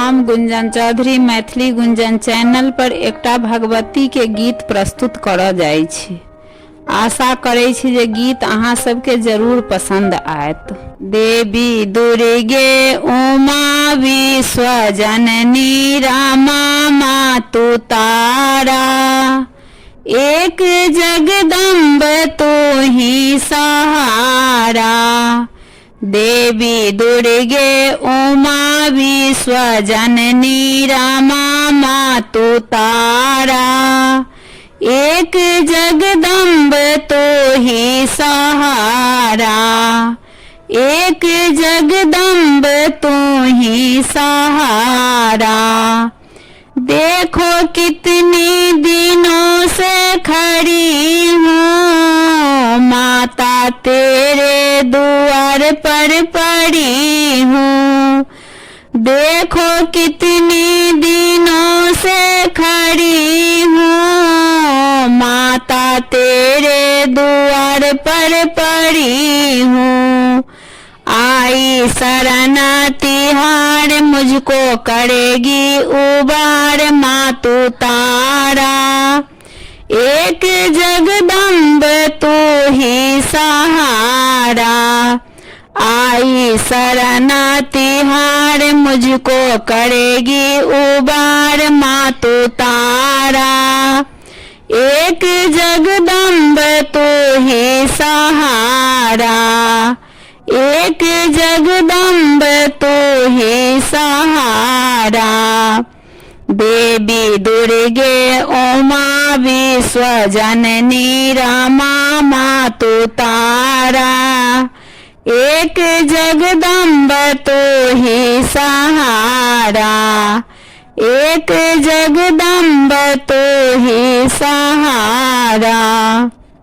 हम गुंजन चौधरी मैथिली गुंजन चैनल पर एकटा भगवती के गीत प्रस्तुत करऽ जाइ छी। आशा करै छी जे गीत अहाँ सबके जरूर पसंद आयत। देवी दुर्गे उमा विश्व जननी रामा मातु तारा, एक जगदम्ब तू ही सहारा। देवी दुर्गे उमा विश्व जननी रामा मातु तारा, एक जगदम्ब तो ही सहारा, एक जगदम्ब तो ही सहारा। देखो कितनी दिनों से खड़ी हूँ, माता तेरे द्वार पर पड़ी हूँ। देखो कितनी दिनों से खड़ी हूँ, माता तेरे द्वार पर पड़ी हूँ। आई शरण तिहार मुझको करेगी उबार मातु तारा, एक जगदम्ब तू ही सहारा। आई शरण तिहार मुझको करेगी उबार मातु तारा, एक जगदम्ब तू ही सहारा, एक जगदम्ब तू ही सहारा। देवी दुर्गे उमा विश्व जननी रामा मातु तारा, एक जगदम्ब तू ही सहारा, एक जगदम्ब तू ही सहारा।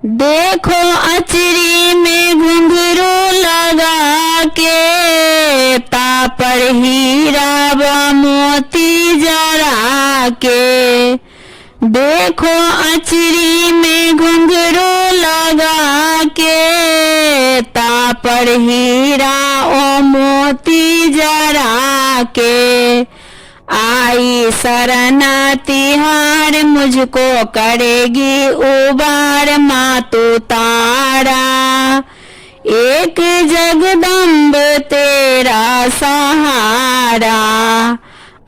देखो अचरी में घुंघरू लगा के, तापर हीरा व मोती जरा के। देखो अचरी में घुंघरू लगा के, तापर हीरा ओ मोती जरा के। आई शरण तिहार मुझको करेगी उबार मातु तारा, एक जगदम्ब तेरा सहारा।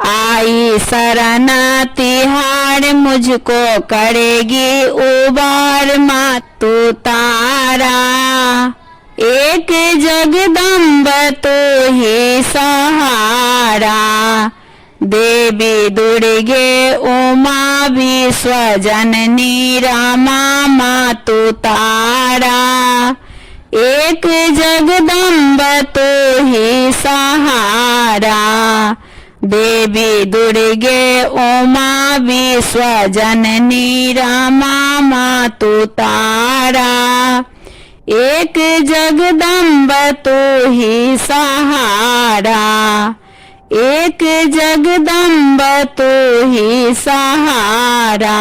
आई शरण तिहार मुझको करेगी उबार मातु तारा, एक जगदम्ब तू ही सहारा। देवी दुर्गे उमा विश्व जननी रामा मातु तारा, एक जगदम्ब तू ही सहारा। देवी दुर्गे उमा विश्व जननी रामा मातु तारा, एक जगदम्ब तू ही सहारा, एक जगदम्ब तू ही सहारा।